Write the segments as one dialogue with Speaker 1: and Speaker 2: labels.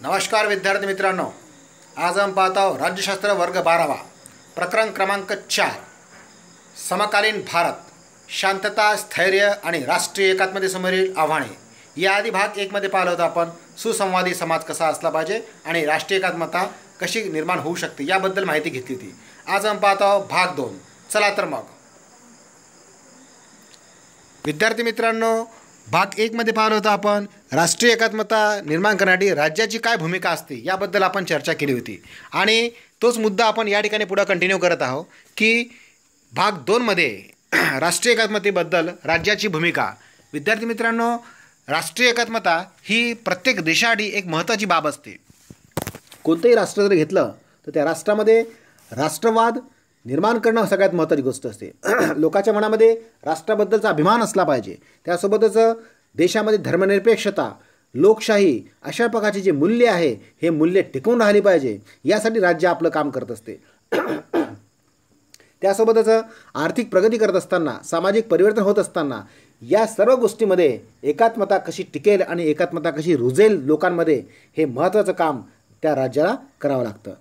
Speaker 1: नमस्कार विद्यार्थी मित्रांनो, आज आपण पाहत आहोत राज्यशास्त्र वर्ग 12 प्रकरण क्रमांक 4 समकालीन भारत, शांतता, स्थैर्य आणि राष्ट्रीय एकात्मतेसमोरील आव्हाने। याआधी भाग 1 मध्ये पाहिलं होतं आपण सुसंवादी समाज कसा असला पाहिजे आणि राष्ट्रीय एकात्मता कशी निर्माण होऊ शकते याबद्दल माहिती घेतली होती। आज आपण पाहत आहोत भाग 2। चला तर मग विद्यार्थी मित्रांनो, भाग 1 मध्ये पाहिलं होतं आपण राष्ट्रीय एकात्मता निर्माण करण्यासाठी राज्याची काय भूमिका असते याबद्दल आपण चर्चा केली होती आणि तोच मुद्दा आपण या ठिकाणी पुढे कंटिन्यू करत आहोत की भाग 2 मध्ये राष्ट्रीय एकात्मतेबद्दल राज्याची भूमिका। विद्यार्थी मित्रांनो, राष्ट्रीय एकात्मता ही प्रत्येक देशासाठी एक महत्त्वाची बाब असते। कोणतेही राष्ट्र जर घेतलं तर त्या राष्ट्रामध्ये राष्ट्रवाद निर्माण करणं सगळ्यात महत्त्वाची गोष्ट असते। लोकांच्या मनामध्ये राष्ट्राबद्दलचा अभिमान असला पाहिजे। त्यासोबतच देशामध्ये धर्मनिरपेक्षता, लोकशाही अशा प्रकारचे जे मूल्य आहे हे मूल्य टिकून राहिली पाहिजे, यासाठी राज्य आपलं काम करत असते। त्यासोबतच आर्थिक प्रगती करत असताना, सामाजिक परिवर्तन होत असताना या सर्व गोष्टीमध्ये एकात्मता कशी टिकेल आणि एकात्मता कशी रुजेल लोकांमध्ये, हे महत्त्वाचं काम त्या राज्याला करावं लागतं।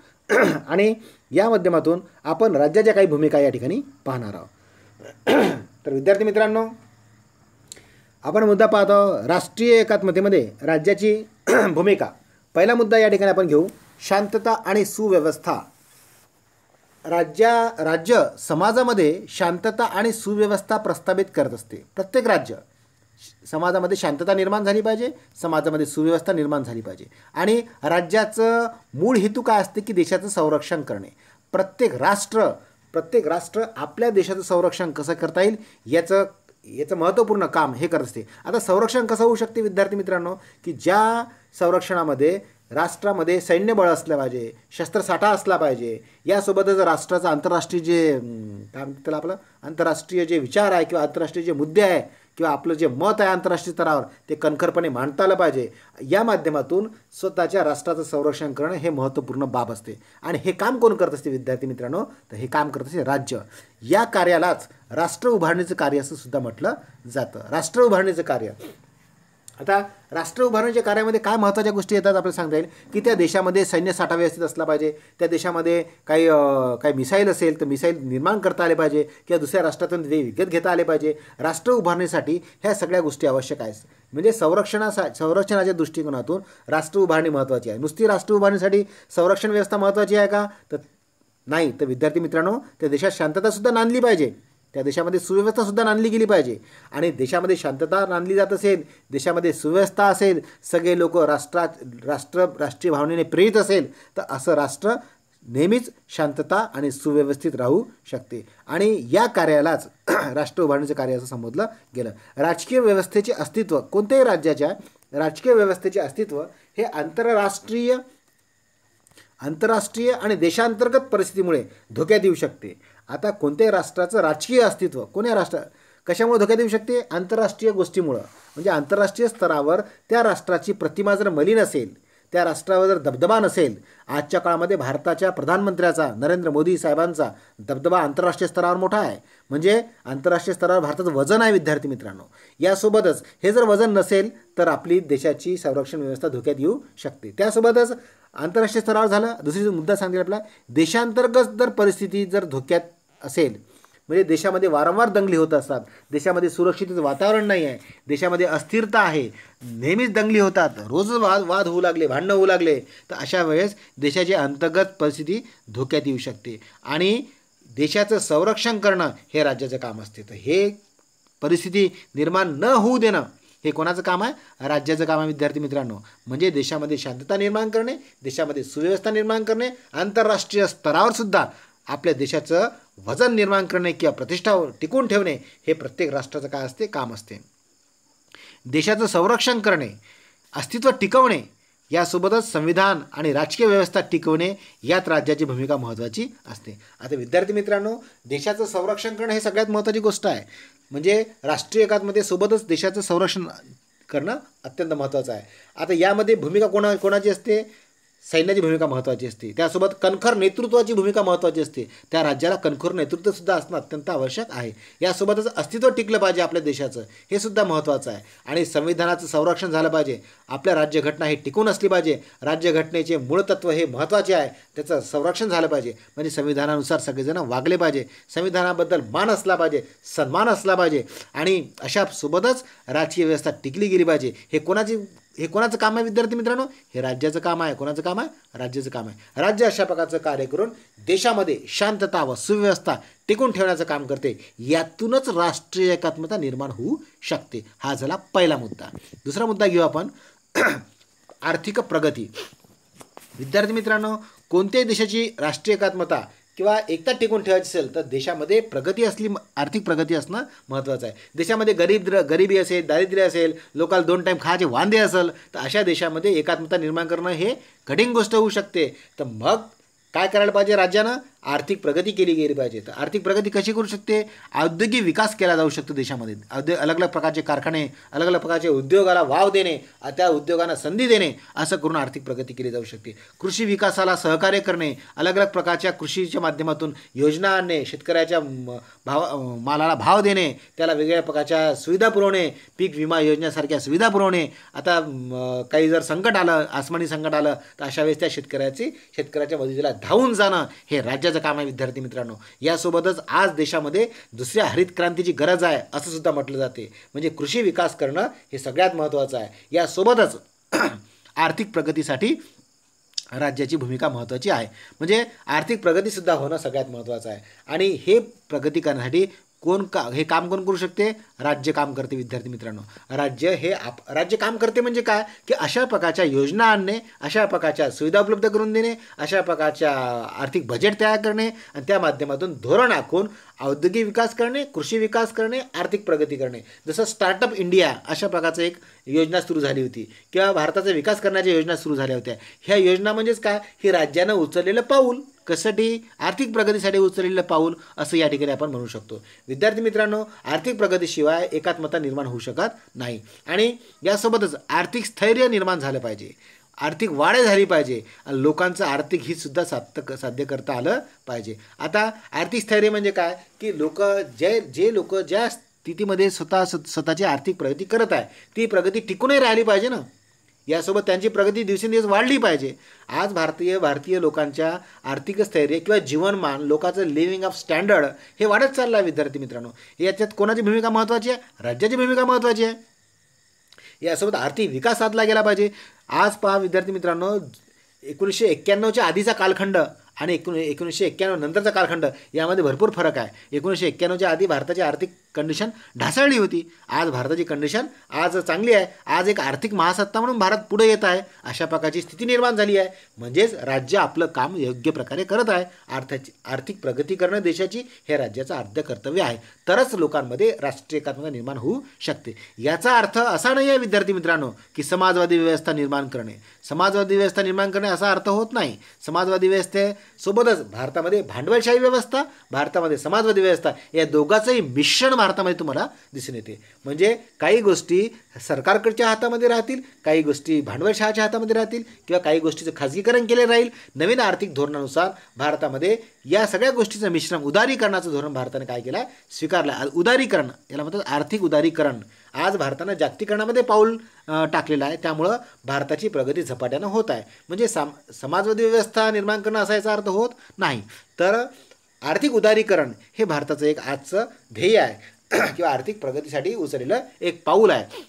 Speaker 1: आणि या माध्यमातून आपण राज्याच्या काही भूमिका या ठिकाणी पाहणार आहोत। तर विद्यार्थी मित्रांनो, आपण मुद्दा पाहतो राष्ट्रीय एकात्मतेमध्ये राज्याची भूमिका। पहिला मुद्दा या ठिकाणी आपण घेऊ, शांतता आणि सुव्यवस्था। राज्य समाजामध्ये शांतता आणि सुव्यवस्था प्रस्थापित करत असते। प्रत्येक राज्य समाजामध्ये शांतता निर्माण झाली पाहिजे, समाजामध्ये सुव्यवस्था निर्माण झाली पाहिजे आणि राज्याचं मूळ हेतू काय असते की देशाचं संरक्षण करणे। प्रत्येक राष्ट्र आपल्या देशाचं संरक्षण कसं करता येईल याचं महत्त्वपूर्ण काम हे करत असते। आता संरक्षण कसं होऊ शकते विद्यार्थी मित्रांनो, की ज्या संरक्षणामध्ये राष्ट्रामध्ये सैन्यबळ असलं पाहिजे, शस्त्रसाठा असला पाहिजे, यासोबतच राष्ट्राचं आंतरराष्ट्रीय जे काय म्हणतात त्याला आपलं आंतरराष्ट्रीय जे विचार आहे किंवा आंतरराष्ट्रीय जे मुद्दे आहे किंवा आपलं जे मत आहे आंतरराष्ट्रीय स्तरावर ते कणखरपणे मांडता आलं पाहिजे। या माध्यमातून स्वतःच्या राष्ट्राचं संरक्षण करणं हे महत्त्वपूर्ण बाब असते आणि हे काम कोण करत असते विद्यार्थी मित्रांनो, तर हे काम करत असते राज्य। या कार्यालाच राष्ट्र उभारणीचं कार्य असं सुद्धा म्हटलं जातं, राष्ट्र उभारणीचं कार्य। आता राष्ट्र उभारणीच्या कार्यामध्ये काय महत्त्वाच्या गोष्टी येतात आपल्याला सांगता येईल की त्या देशामध्ये सैन्य साठा व्यवस्थित असला पाहिजे, त्या देशामध्ये काही मिसाईल असेल तर मिसाईल निर्माण करता आले पाहिजे किंवा दुसऱ्या राष्ट्रातून ते विकत घेता आले पाहिजे। राष्ट्र उभारणीसाठी ह्या सगळ्या गोष्टी आवश्यक आहेत। म्हणजे संरक्षणाच्या दृष्टिकोनातून राष्ट्र उभारणी महत्त्वाची आहे। नुसती राष्ट्र उभारणीसाठी संरक्षण व्यवस्था महत्त्वाची आहे का, तर नाही। तर विद्यार्थी मित्रांनो, त्या देशात शांततासुद्धा नांदली पाहिजे, त्या देशामध्ये सुव्यवस्थासुद्धा नांदली गेली पाहिजे आणि देशामध्ये शांतता नांदली जात असेल, देशामध्ये सुव्यवस्था असेल, सगळे लोक राष्ट्रीय भावनेने प्रेरित असेल तर असं राष्ट्र नेहमीच शांतता आणि सुव्यवस्थित राहू शकते आणि या कार्यालाच राष्ट्र उभारणीचं कार्य असं संबोधलं गेलं। राजकीय व्यवस्थेचे अस्तित्व, कोणत्याही राज्याच्या राजकीय व्यवस्थेचे अस्तित्व हे आंतरराष्ट्रीय आणि देशांतर्गत परिस्थितीमुळे धोक्यात येऊ शकते। आता कोणत्याही राष्ट्राचं राजकीय अस्तित्व कशामुळे धोक्यात येऊ शकते, आंतरराष्ट्रीय गोष्टीमुळं। म्हणजे आंतरराष्ट्रीय स्तरावर त्या राष्ट्राची प्रतिमा जर मलिन असेल, त्या राष्ट्रावर जर दबदबा नसेल, आजच्या काळामध्ये भारताच्या प्रधानमंत्र्याचा नरेंद्र मोदी साहेबांचा दबदबा आंतरराष्ट्रीय स्तरावर मोठा आहे। म्हणजे आंतरराष्ट्रीय स्तरावर भारताचं वजन आहे विद्यार्थी मित्रांनो। यासोबतच हे जर वजन नसेल तर आपली देशाची संरक्षण व्यवस्था धोक्यात येऊ शकते। त्यासोबतच आंतरराष्ट्रीय स्तरावर झालं, दुसरी मुद्दा सांगेल आपला, देशांतर्गत जर परिस्थिती जर धोक्यात असेल, म्हणजे देशामध्ये वारंवार दंगली होत असतात, देशामध्ये सुरक्षिततेचं वातावरण नाही आहे, देशामध्ये अस्थिरता आहे, नेहमीच दंगली होतात, रोज वाद होऊ लागले, भांडणं होऊ लागले, तर अशा वेळेस देशाची अंतर्गत परिस्थिती धोक्यात येऊ शकते आणि देशाचं संरक्षण करणं हे राज्याचं काम असते। तर हे परिस्थिती निर्माण न होऊ देणं हे कोणाचं काम आहे, राज्याचं काम आहे विद्यार्थी मित्रांनो। म्हणजे देशामध्ये शांतता निर्माण करणे, देशामध्ये सुव्यवस्था निर्माण करणे, आंतरराष्ट्रीय स्तरावर सुद्धा आपल्या देशाचं वजन निर्माण करणे किंवा प्रतिष्ठा टिकून ठेवणे हे प्रत्येक राष्ट्राचं काय असते, काम असते। देशाचं संरक्षण करणे, अस्तित्व टिकवणे, यासोबतच संविधान आणि राजकीय व्यवस्था टिकवणे यात राज्याची भूमिका महत्त्वाची असते। आता विद्यार्थी मित्रांनो, देशाचं संरक्षण करणं हे सगळ्यात महत्त्वाची गोष्ट आहे। म्हणजे राष्ट्रीय एकात्मतेसोबतच देशाचं संरक्षण करणं अत्यंत महत्त्वाचं आहे। आता यामध्ये भूमिका कोणाची असते, सैन्याची भूमिका महत्त्वाची असते, त्यासोबत कणखर नेतृत्वाची भूमिका महत्त्वाची असते. त्या राज्याला कणखर नेतृत्वसुद्धा असणं अत्यंत आवश्यक आहे. यासोबतच अस्तित्व टिकलं पाहिजे आपल्या देशाचं, हे सुद्धा महत्त्वाचं आहे. आणि संविधानाचं संरक्षण झालं पाहिजे. आपल्या राज्यघटना ही टिकून असली पाहिजे. राज्यघटनेचे मूळ तत्त्व हे महत्त्वाचे आहे, त्याचं संरक्षण झालं पाहिजे. म्हणजे संविधानानुसार सगळेजण वागले पाहिजे, संविधानाबद्दल मान असला पाहिजे, सन्मान असला पाहिजे. आणि अशा सोबतच राजकीय व्यवस्था टिकली गेली पाहिजे. हे कोणाचं काम आहे विद्यार्थी मित्रांनो? हे राज्याचं काम आहे. कोणाचं काम आहे? राज्याचं काम आहे. राज्य अशा प्रकारचं कार्य करून देशामध्ये शांतता व सुव्यवस्था टिकून ठेवण्याचं काम करते. यातूनच राष्ट्रीय एकात्मता निर्माण होऊ शकते. हा झाला पहिला मुद्दा. दुसरा मुद्दा घेऊ आपण आर्थिक प्रगती. विद्यार्थी मित्रांनो, कोणत्याही देशाची राष्ट्रीय एकात्मता किंवा एकता टिकून ठेवायची असेल तर देशामध्ये प्रगती असली, आर्थिक प्रगती असणं महत्त्वाचं आहे. देशामध्ये गरिबी असेल, दारिद्र्य असेल, लोकांना 2 टाईम खायचे वांदे असेल तर अशा देशामध्ये एकात्मता निर्माण करणं हे कठीण गोष्ट होऊ शकते. तर मग काय करायला पाहिजे? राज्यानं आर्थिक प्रगती केली गेली पाहिजे. तर आर्थिक प्रगती कशी करू शकते? औद्योगिक विकास केला जाऊ शकतो देशामध्ये. अलग अलग प्रकारचे कारखाने, अलग अलग प्रकारचे उद्योगाला वाव देणे, त्या उद्योगांना संधी देणे, असं करून आर्थिक प्रगती केली जाऊ शकते. कृषी विकासाला सहकार्य करणे, अलग अलग प्रकारच्या कृषीच्या माध्यमातून योजना आणणे, शेतकऱ्याच्या मालाला भाव देणे, त्याला वेगवेगळ्या प्रकारच्या सुविधा पुरवणे, पीक विमा योजनेसारख्या सुविधा पुरवणे. आता काही जर संकट आलं, आसमानी संकट आलं तर अशा वेळेस त्या शेतकऱ्याच्या मदतीला धावून जाणं हे राज्याचं काम आहे. विद्यार्थी मित्रांनो, यासोबतच आज देशामध्ये दुसऱ्या हरित क्रांतीची गरज आहे असं सुद्धा म्हटलं जाते. म्हणजे कृषी विकास करणं हे सगळ्यात महत्त्वाचं आहे. यासोबतच आर्थिक प्रगतीसाठी राज्याची भूमिका महत्त्वाची आहे. म्हणजे आर्थिक प्रगतीसुद्धा होणं सगळ्यात महत्त्वाचं आहे. आणि हे प्रगती करण्यासाठी हे काम कोण करू शकते? राज्य काम करते. विद्यार्थी मित्रांनो, राज्य काम करते म्हणजे काय? की अशा प्रकारच्या योजना आणणे, अशा प्रकारच्या सुविधा उपलब्ध करून देणे, अशा प्रकारच्या आर्थिक बजेट तयार करणे आणि त्या माध्यमातून धोरण आखून औद्योगिक विकास करणे, कृषी विकास करणे, आर्थिक प्रगती करणे. जसं स्टार्टअप इंडिया अशा प्रकारचं एक योजना सुरू झाली होती किंवा भारताचा विकास करण्याच्या योजना सुरू झाल्या होत्या. ह्या योजना म्हणजेच काय? ही राज्यानं उचललेलं पाऊल. कशासाठी? आर्थिक प्रगतीसाठी उचललेलं पाऊल असं या ठिकाणी आपण म्हणू शकतो. विद्यार्थी मित्रांनो, आर्थिक प्रगतीशिवाय एकात्मता निर्माण होऊ शकत नाही. आणि यासोबतच आर्थिक स्थैर्य निर्माण झालं पाहिजे, आर्थिक वाढ झाली पाहिजे आणि लोकांचं आर्थिक हितसुद्धा साध्य करता आलं पाहिजे. आता आर्थिक स्थैर्य म्हणजे काय? की जे लोक ज्या स्थितीमध्ये स्वतःची आर्थिक प्रगती करत आहे ती प्रगती टिकूनही राहिली पाहिजे ना. यासोबत त्यांची प्रगती दिवसेंदिवस वाढली पाहिजे. आज भारतीय लोकांच्या आर्थिक स्थैर्य किंवा जीवनमान, लोकांचं लिव्हिंग ऑफ स्टँडर्ड हे वाढत चाललं आहे. विद्यार्थी मित्रांनो, याच्यात कोणाची भूमिका महत्त्वाची आहे? राज्याची भूमिका महत्त्वाची आहे. यासोबत आर्थिक विकास साधला गेला पाहिजे. आज पहा विद्यार्थी मित्रांनो, 1991च्या आधीचा कालखंड आणि 1991 नंतरचा कालखंड यामध्ये भरपूर फरक आहे. 1991च्या आधी भारताची आर्थिक कंडिशन ढासळली होती. आज भारताची कंडिशन आज चांगली आहे. आज एक आर्थिक महासत्ता म्हणून भारत पुढे येत आहे. अशा प्रकारची स्थिती निर्माण झाली आहे. म्हणजेच राज्य आपलं काम योग्य प्रकारे करत आहे. आर्थिक प्रगती करणं देशाची हे राज्याचं आद्य कर्तव्य आहे. तरच लोकांमध्ये राष्ट्रीय एकात्मता निर्माण होऊ शकते. याचा अर्थ असा नाही आहे विद्यार्थी मित्रांनो की समाजवादी व्यवस्था निर्माण करणे. समाजवादी व्यवस्था निर्माण करणे असा अर्थ होत नाही. समाजवादी व्यवस्थेसोबतच भारतामध्ये भांडवलशाही व्यवस्था, भारतामध्ये समाजवादी व्यवस्था या दोघांचंही मिश्रण भारतामध्ये तुम्हाला दिसून येते. म्हणजे काही गोष्टी सरकारकडच्या हातामध्ये राहतील, काही गोष्टी भांडवलशाहाच्या हातामध्ये राहतील किंवा काही गोष्टीचं खाजगीकरण केले राहील. नवीन आर्थिक धोरणानुसार भारतामध्ये या सगळ्या गोष्टीचं मिश्रण, उदारीकरणाचं धोरण भारताने काय केलं? स्वीकारलं. उदारीकरण याला म्हणतात आर्थिक उदारीकरण. आज भारतानं जागतिकीकरणामध्ये पाऊल टाकलेलं आहे. त्यामुळं भारताची प्रगती झपाट्यानं होत आहे. म्हणजे समाजवादी व्यवस्था निर्माण करणं असा याचा अर्थ होत नाही. तर आर्थिक उदारीकरण हे भारताचं एक आजचं ध्येय आहे किंवा आर्थिक प्रगतीसाठी उचललेलं एक पाऊल आहे.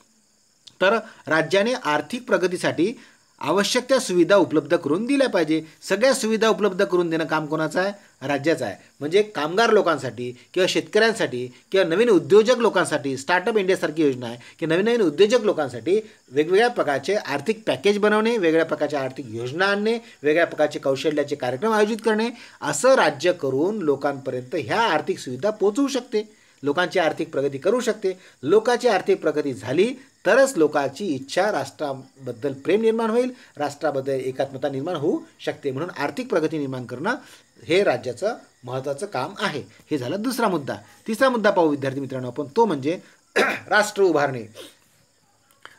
Speaker 1: तर राज्याने आर्थिक प्रगतीसाठी आवश्यक त्या सुविधा उपलब्ध करून दिल्या पाहिजे. सगळ्या सुविधा उपलब्ध करून देणं काम कोणाचं आहे? राज्याचं आहे. म्हणजे कामगार लोकांसाठी किंवा शेतकऱ्यांसाठी किंवा नवीन उद्योजक लोकांसाठी स्टार्टअप इंडियासारखी योजना आहे की नवीन उद्योजक लोकांसाठी वेगवेगळ्या प्रकारचे आर्थिक पॅकेज बनवणे, वेगवेगळ्या प्रकारच्या आर्थिक योजना आणणे, वेगळ्या प्रकारचे कौशल्याचे कार्यक्रम आयोजित करणे, असं राज्य करून लोकांपर्यंत ह्या आर्थिक सुविधा पोहोचवू शकते, लोकांची आर्थिक प्रगती करू शकते. लोकांची आर्थिक प्रगती झाली तरच लोकांची इच्छा, राष्ट्राबद्दल प्रेम निर्माण होईल, राष्ट्राबद्दल एकात्मता निर्माण होऊ शकते. म्हणून आर्थिक प्रगती निर्माण करणं हे राज्याचं महत्त्वाचं काम आहे. हे झालं दुसरा मुद्दा. तिसरा मुद्दा पाहू विद्यार्थी मित्रांनो आपण, तो म्हणजे राष्ट्र उभारणी.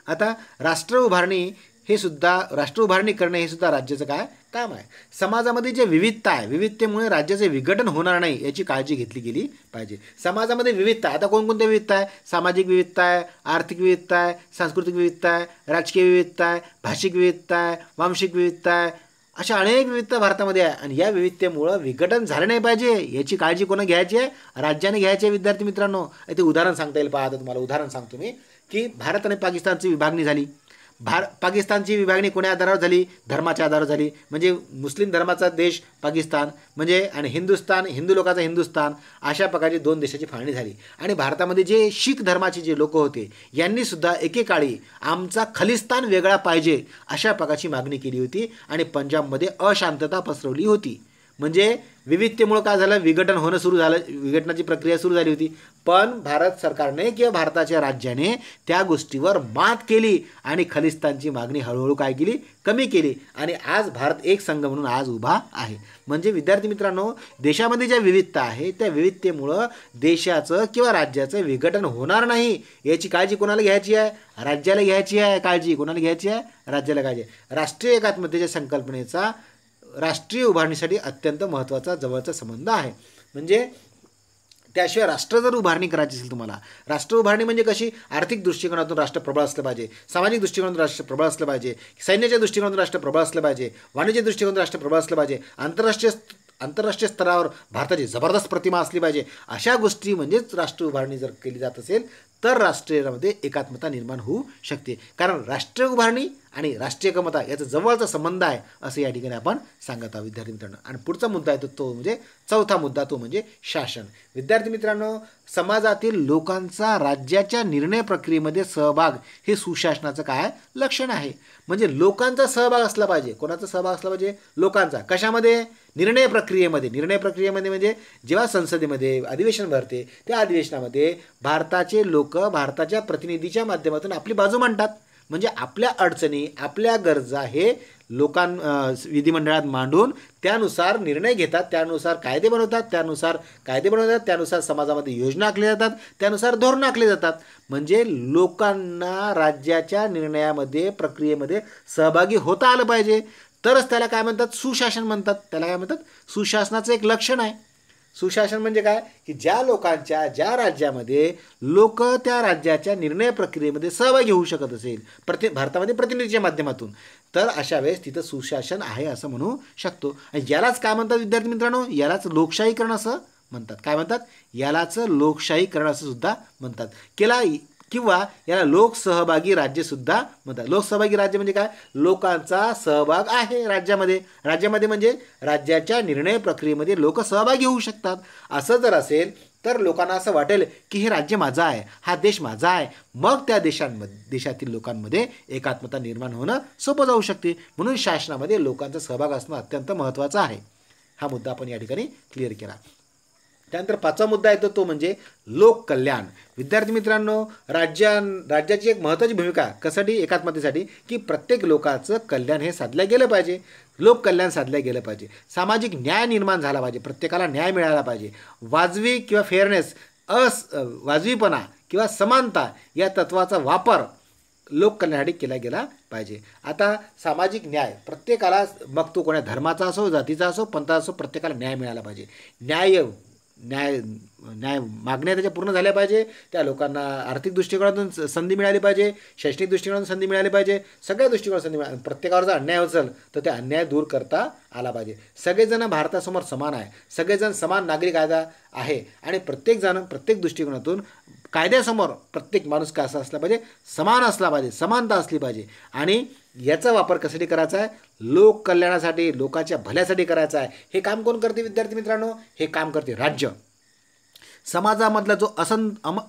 Speaker 1: आता राष्ट्र उभारणी हे सुद्धा राष्ट्र उभारणी करणे हे सुद्धा राज्याचं काय काम आहे. समाजामध्ये जे विविधता आहे, विविधतेमुळे राज्याचे विघटन होणार नाही याची काळजी घेतली गेली पाहिजे. समाजामध्ये विविधता आहे, आता कोणकोणत्या विविधता आहे? सामाजिक विविधता आहे, आर्थिक विविधता आहे, सांस्कृतिक विविधता आहे, राजकीय विविधता आहे, भाषिक विविधता आहे, वांशिक विविधता आहे, अशा अनेक विविधता भारतामध्ये आहे. आणि या विविधतेमुळं विघटन झालं नाही पाहिजे याची काळजी कोणा घ्यायची आहे? राज्याने घ्यायची आहे. विद्यार्थी मित्रांनो, ते उदाहरण सांगता येईल. पहा, आता तुम्हाला उदाहरण सांगतो मी की भारत आणि पाकिस्तानची विभागणी झाली. पाकिस्तानची विभागणी कोण्या आधारावर झाली? धर्माच्या आधारावर झाली. म्हणजे मुस्लिम धर्माचा देश पाकिस्तान म्हणजे आणि हिंदुस्तान, हिंदू लोकांचा हिंदुस्तान, अशा प्रकारची दोन देशाची फाळणी झाली. आणि भारतामध्ये जे शीख धर्माचे जे लोक होते यांनी सुद्धा एकेकाळी आमचा खलिस्तान वेगळा पाहिजे अशा प्रकारची मागणी केली होती आणि पंजाबमध्ये अशांतता पसरवली होती. म्हणजे विविधतेमुळे काय झालं? विघटन होणं सुरू झालं, विघटनाची प्रक्रिया सुरू झाली होती. पण भारत सरकारने किंवा भारताच्या राज्याने त्या गोष्टीवर मात केली आणि खलिस्तानची मागणी हळूहळू काय केली? कमी केली. आणि आज भारत एक संघ म्हणून आज उभा आहे. म्हणजे विद्यार्थी मित्रांनो, देशामध्ये ज्या विविधता आहे त्या विविधतेमुळं देशाचं किंवा राज्याचं विघटन होणार नाही याची काळजी कोणाला घ्यायची आहे? राज्याला घ्यायची आहे. काळजी कोणाला घ्यायची आहे? राज्याला घ्यायची आहे. राष्ट्रीय एकात्मतेच्या संकल्पनेचा राष्ट्रीय उभारणीसाठी अत्यंत महत्त्वाचा जवळचा संबंध आहे. म्हणजे त्याशिवाय राष्ट्र जर उभारणी करायची असेल तुम्हाला, राष्ट्र उभारणी म्हणजे कशी? आर्थिक दृष्टिकोनातून राष्ट्र प्रबळ असलं पाहिजे, सामाजिक दृष्टिकोनातून राष्ट्र प्रबळ असलं पाहिजे, सैन्याच्या दृष्टिकोनातून राष्ट्र प्रबळ असलं पाहिजे, वाणिज्य दृष्टिकोनातून राष्ट्र प्रबळ असलं पाहिजे, आंतरराष्ट्रीय स्तरावर भारताची जबरदस्त प्रतिमा असली पाहिजे. अशा गोष्टी म्हणजेच राष्ट्र उभारणी जर केली जात असेल तर राष्ट्रीयमध्ये एकात्मता निर्माण होऊ शकते. कारण राष्ट्रीय उभारणी आणि राष्ट्रीय एकमता याचा जवळचा संबंध आहे असं या ठिकाणी आपण सांगत आहोत विद्यार्थी मित्रांनो. आणि पुढचा मुद्दा आहे तो म्हणजे चौथा मुद्दा, तो म्हणजे शासन. विद्यार्थी मित्रांनो, समाजातील लोकांचा राज्याच्या निर्णय प्रक्रियेमध्ये सहभाग हे सुशासनाचं काय लक्षण आहे. म्हणजे लोकांचा सहभाग असला पाहिजे. कोणाचा सहभाग असला पाहिजे? लोकांचा. कशामध्ये? निर्णय प्रक्रियेमध्ये. निर्णय प्रक्रियेमध्ये म्हणजे जेव्हा संसदेमध्ये अधिवेशन भरते त्या अधिवेशनामध्ये भारताचे लोक भारताच्या प्रतिनिधीच्या माध्यमातून आपली बाजू मांडतात. म्हणजे आपल्या अडचणी, आपल्या गरजा हे विधिमंडळात मांडून त्यानुसार निर्णय घेतात, त्यानुसार कायदे बनवतात, त्यानुसार समाजामध्ये योजना आखल्या जातात, त्यानुसार धोरणं आखले जातात. म्हणजे लोकांना राज्याच्या निर्णयामध्ये प्रक्रियेमध्ये सहभागी होता आलं पाहिजे. तरच त्याला काय म्हणतात? सुशासन म्हणतात. त्याला काय म्हणतात? सुशासनाचं एक लक्षण आहे. सुशासन म्हणजे काय? की ज्या लोकांच्या, ज्या राज्यामध्ये लोक त्या राज्याच्या निर्णय प्रक्रियेमध्ये सहभागी होऊ शकत असेल भारतामध्ये प्रतिनिधीच्या माध्यमातून, तर अशा वेळेस तिथं सुशासन आहे असं म्हणू शकतो. आणि यालाच काय म्हणतात विद्यार्थी मित्रांनो? यालाच लोकशाहीकरण असं म्हणतात. काय म्हणतात? यालाच लोकशाहीकरण असं सुद्धा म्हणतात. किंवा याला लोकसहभागी राज्यसुद्धा म्हणतात. लोकसहभागी राज्य म्हणजे काय? लोकांचा सहभाग आहे राज्यामध्ये. राज्यामध्ये म्हणजे राज्याच्या निर्णय प्रक्रियेमध्ये लोक सहभागी होऊ शकतात. असं जर असेल तर लोकांना असं वाटेल की हे राज्य माझं आहे, हा देश माझा आहे. मग त्या देशातील लोकांमध्ये एकात्मता निर्माण होणं सोपं जाऊ शकते. म्हणून शासनामध्ये लोकांचा सहभाग असणं अत्यंत महत्त्वाचं आहे. हा मुद्दा आपण या ठिकाणी क्लिअर केला. त्यानंतर पाचवा मुद्दा येतो तो म्हणजे लोककल्याण. विद्यार्थी मित्रांनो, राज्याची एक महत्त्वाची भूमिका कशासाठी? एकात्मतेसाठी, की प्रत्येक लोकांचं कल्याण हे साधलं गेलं पाहिजे. लोककल्याण साधलं गेलं पाहिजे. सामाजिक न्याय निर्माण झाला पाहिजे. प्रत्येकाला न्याय मिळाला पाहिजे. वाजवी किंवा फेअरनेस, वाजवीपणा किंवा समानता या तत्वाचा वापर लोककल्याणासाठी केला गेला पाहिजे. आता सामाजिक न्याय प्रत्येकाला, मग तो कोण्या धर्माचा असो, जातीचा असो, पंथाचा असो, प्रत्येकाला न्याय मिळाला पाहिजे. न्याय मागण्या त्याच्या पूर्ण झाल्या पाहिजे. त्या लोकांना आर्थिक दृष्टिकोनातून संधी मिळाली पाहिजे, शैक्षणिक दृष्टिकोनातून संधी मिळाली पाहिजे, सगळ्या दृष्टिकोनातून संधी मिळाली. प्रत्येकावर जर अन्याय असेल तर ते अन्याय दूर करता आला पाहिजे. सगळेजण भारतासमोर समान आहे, सगळेजण समान नागरिक कायदा आहे आणि प्रत्येकजण प्रत्येक दृष्टिकोनातून कायद्यासमोर प्रत्येक माणूस का असा असला पाहिजे? समान असला पाहिजे, समानता असली पाहिजे. आणि याचा वापर कशासाठी करायचा आहे? लोक कल्याणासाठी, लोकांच्या भल्यासाठी करायचा आहे. हे काम कोण करते विद्यार्थी मित्रांनो? हे काम करते राज्य. समाजामधला जो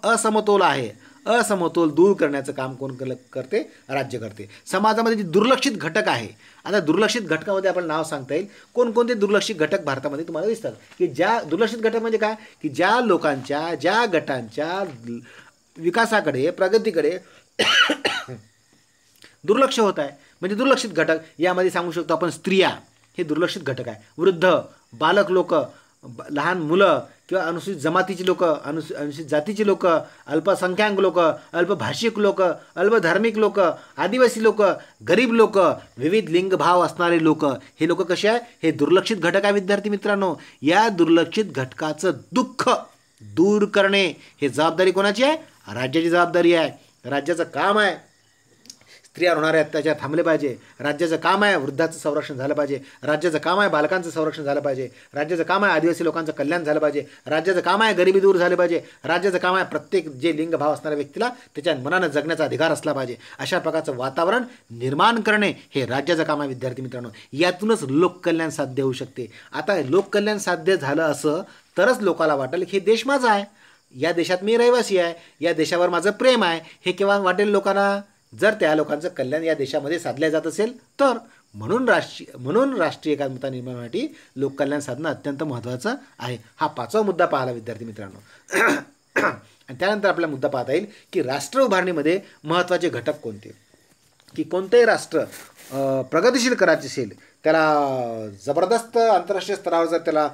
Speaker 1: असमतोल आहे, असमतोल दूर करण्याचं काम कोण करते? राज्य करते. समाजामध्ये जे दुर्लक्षित घटक आहे, आता दुर्लक्षित घटकामध्ये आपण नाव सांगता येईल. कोणकोणते दुर्लक्षित घटक भारतामध्ये तुम्हाला दिसतात? की ज्या दुर्लक्षित घटक म्हणजे काय? की ज्या लोकांच्या, ज्या गटांच्या विकासाकडे, प्रगतीकडे दुर्लक्ष होत आहे. म्हणजे दुर्लक्षित घटक यामध्ये सांगू शकतो आपण स्त्रिया, हे दुर्लक्षित घटक आहे. वृद्ध, बालक लोक, लहान मुलं किंवा अनुसूचित जमातीची लोक, अनुसूचित जातीची लोक, अल्पसंख्याक लोक, अल्पभाषिक लोक, अल्पधार्मिक लोक, आदिवासी लोक, गरीब लोक, विविध लिंगभाव असणारे लोक, हे लोक कसे आहे, हे दुर्लक्षित घटक आहे विद्यार्थी मित्रांनो. या दुर्लक्षित घटकाचं दुःख दूर करणे हे जबाबदारी कोणाची आहे, राज्याची जबाबदारी आहे. राज्याचं काम आहे स्त्रियांवर होणारे अत्याचार थांबले पाहिजे, राज्याचं काम आहे वृद्धाचं संरक्षण झालं पाहिजे, राज्याचं काम आहे बालकांचं संरक्षण झालं पाहिजे, राज्याचं काम आहे आदिवासी लोकांचं कल्याण झालं पाहिजे, राज्याचं काम आहे गरिबी दूर झाली पाहिजे, राज्याचं काम आहे प्रत्येक जे लिंगभाव असणाऱ्या व्यक्तीला त्याच्या मनानं जगण्याचा अधिकार असला पाहिजे. अशा प्रकारचं वातावरण निर्माण करणे हे राज्याचं काम आहे विद्यार्थी मित्रांनो. यातूनच लोककल्याण साध्य होऊ शकते. आता लोककल्याण साध्य झालं असं तरच लोकाला वाटेल की हे देश माझा आहे, या देशात मी रहिवासी आहे, या देशावर माझं प्रेम आहे, हे केव्हा वाटेल लोकांना, जर त्या लोकांचं कल्याण या देशामध्ये साधल्या जात असेल तर. म्हणून राष्ट्रीय एकात्मता निर्माणासाठी लोककल्याण साधणं अत्यंत महत्त्वाचं आहे. हा 5वा मुद्दा पाहिला विद्यार्थी मित्रांनो. आणि त्यानंतर आपला मुद्दा पाहता येईल की राष्ट्र उभारणीमध्ये महत्त्वाचे घटक कोणते, की कोणतेही राष्ट्र प्रगतिशील करायचे असेल, त्याला जबरदस्त आंतरराष्ट्रीय स्तरावर जर त्याला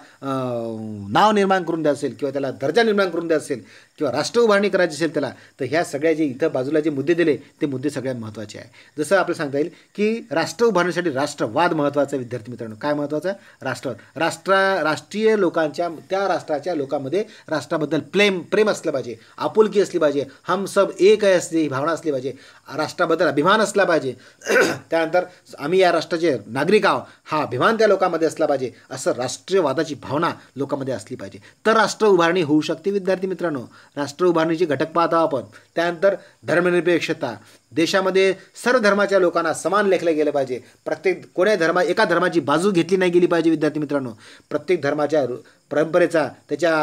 Speaker 1: नाव निर्माण करून द्यायचं असेल किंवा त्याला दर्जा निर्माण करून द्यायचं असेल किंवा राष्ट्र उभारणी करायची असेल त्याला, तर ह्या सगळ्या जे इथं बाजूला जे मुद्दे दिले ते मुद्दे सगळ्यात महत्त्वाचे आहे. जसं आपल्याला सांगता येईल की राष्ट्र उभारणीसाठी राष्ट्रवाद महत्त्वाचा आहे विद्यार्थी मित्रांनो. काय महत्त्वाचं आहे, राष्ट्रवाद. राष्ट्रीय लोकांच्या, त्या राष्ट्राच्या लोकांमध्ये राष्ट्राबद्दल प्रेम असलं पाहिजे, आपुलकी असली पाहिजे, हम सब एक आहे असली ही भावना असली पाहिजे, राष्ट्राबद्दल अभिमान असला पाहिजे. त्यानंतर आम्ही या राष्ट्राचे नागरिक आहोत हा अभिमान त्या लोकांमध्ये असला पाहिजे, असं राष्ट्रीयवादाची भावना लोकांमध्ये असली पाहिजे, तर राष्ट्र उभारणी होऊ शकते विद्यार्थी मित्रांनो. राष्ट्र उभारणीचे घटक पाहत आहोत आपण. त्यानंतर धर्मनिरपेक्षता. देशामध्ये सर्व धर्माच्या लोकांना समान लेखलं गेलं पाहिजे. एका धर्माची बाजू घेतली नाही गेली पाहिजे विद्यार्थी मित्रांनो. प्रत्येक धर्माच्या परंपरेचा, त्याच्या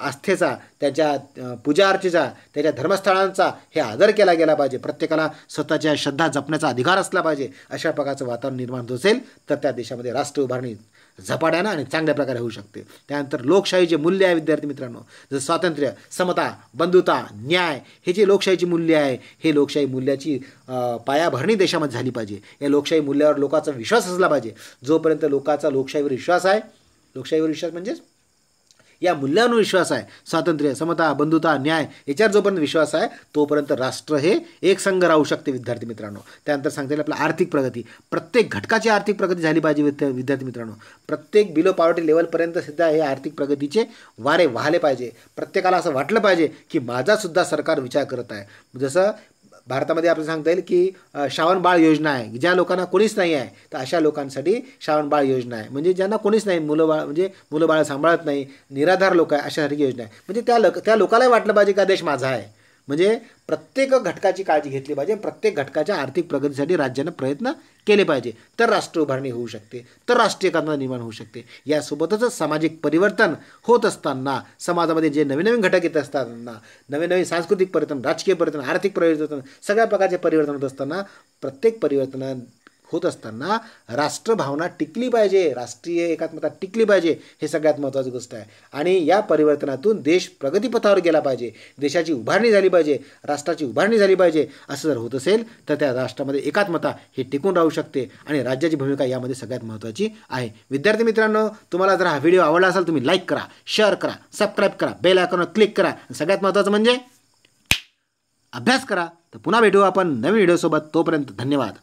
Speaker 1: आस्थेचा, त्याच्या पूजा अर्चेचा, त्याच्या धर्मस्थळांचा हे आदर केला गेला पाहिजे. प्रत्येकाला स्वतःच्या श्रद्धा जपण्याचा अधिकार असला पाहिजे. अशा प्रकारचं वातावरण निर्माण होत असेल तर त्या देशामध्ये राष्ट्र उभारणी झपाट्यानं आणि चांगल्या प्रकारे होऊ शकते. त्यानंतर लोकशाहीचे मूल्य आहे विद्यार्थी मित्रांनो. जसं स्वातंत्र्य, समता, बंधुता, न्याय हे जे लोकशाहीची मूल्य आहे, हे लोकशाही मूल्याची पायाभरणी देशामध्ये झाली पाहिजे. या लोकशाही मूल्यावर लोकांचा विश्वास असला पाहिजे. जोपर्यंत लोकांचा लोकशाहीवर विश्वास आहे, लोकशाहीवर विश्वास म्हणजेच या मूल्यांवर विश्वास आहे, स्वातंत्र्य, समता, बंधुता, न्याय याच्यावर जोपर्यंत विश्वास आहे तोपर्यंत राष्ट्र हे एकसंघ राहू शकते विद्यार्थी मित्रांनो. त्यानंतर सांगता येईल आपला आर्थिक प्रगती. प्रत्येक घटकाची आर्थिक प्रगती झाली पाहिजे विद्यार्थी मित्रांनो. प्रत्येक बिलो पॉवर्टी लेवलपर्यंत सुद्धा हे आर्थिक प्रगतीचे वारे वाहले पाहिजे. प्रत्येकाला असं वाटलं पाहिजे की माझासुद्धा सरकार विचार करत आहे. जसं भारतामध्ये आपल्याला सांगता येईल की श्रावण बाळ योजना आहे. ज्या लोकांना कोणीच नाही आहे तर अशा लोकांसाठी श्रावण बाळ योजना आहे. म्हणजे ज्यांना कोणीच नाही, मुलं बाळ सांभाळत नाही, निराधार लोक आहे, अशासारखी योजना आहे. म्हणजे त्या लोकांनाही वाटलं पाहिजे का देश माझा आहे. म्हणजे प्रत्येक घटकाची काळजी घेतली पाहिजे. प्रत्येक घटकाच्या आर्थिक प्रगतीसाठी राज्यानं प्रयत्न केले पाहिजे, तर राष्ट्र उभारणी होऊ शकते, तर राष्ट्रीय एकात्मता निर्माण होऊ शकते. यासोबतच सामाजिक परिवर्तन होत असताना, समाजामध्ये जे नवीन नवीन घटक येत असताना, नवीन नवीन सांस्कृतिक परिवर्तन, राजकीय परिवर्तन, आर्थिक परिवर्तन, सगळ्या प्रकारचे परिवर्तन होत असताना, प्रत्येक परिवर्तन होत असताना राष्ट्रभावना टिकली पाहिजे, राष्ट्रीय एकात्मता टिकली पाहिजे. हे सगळ्यात महत्त्वाची गोष्ट आहे. आणि या परिवर्तनातून देश प्रगतीपथावर गेला पाहिजे, देशाची उभारणी झाली पाहिजे, राष्ट्राची उभारणी झाली पाहिजे. असं जर होत असेल तर त्या राष्ट्रामध्ये एकात्मता हे टिकून राहू शकते आणि राज्याची भूमिका यामध्ये सगळ्यात महत्त्वाची आहे. विद्यार्थी मित्रांनो, तुम्हाला जर हा व्हिडिओ आवडला असेल तुम्ही लाईक करा, शेअर करा, सबस्क्राईब करा, बेल आयकॉनवर क्लिक करा. सगळ्यात महत्त्वाचं म्हणजे अभ्यास करा. तर पुन्हा भेटू आपण नवीन व्हिडिओसोबत. तोपर्यंत धन्यवाद.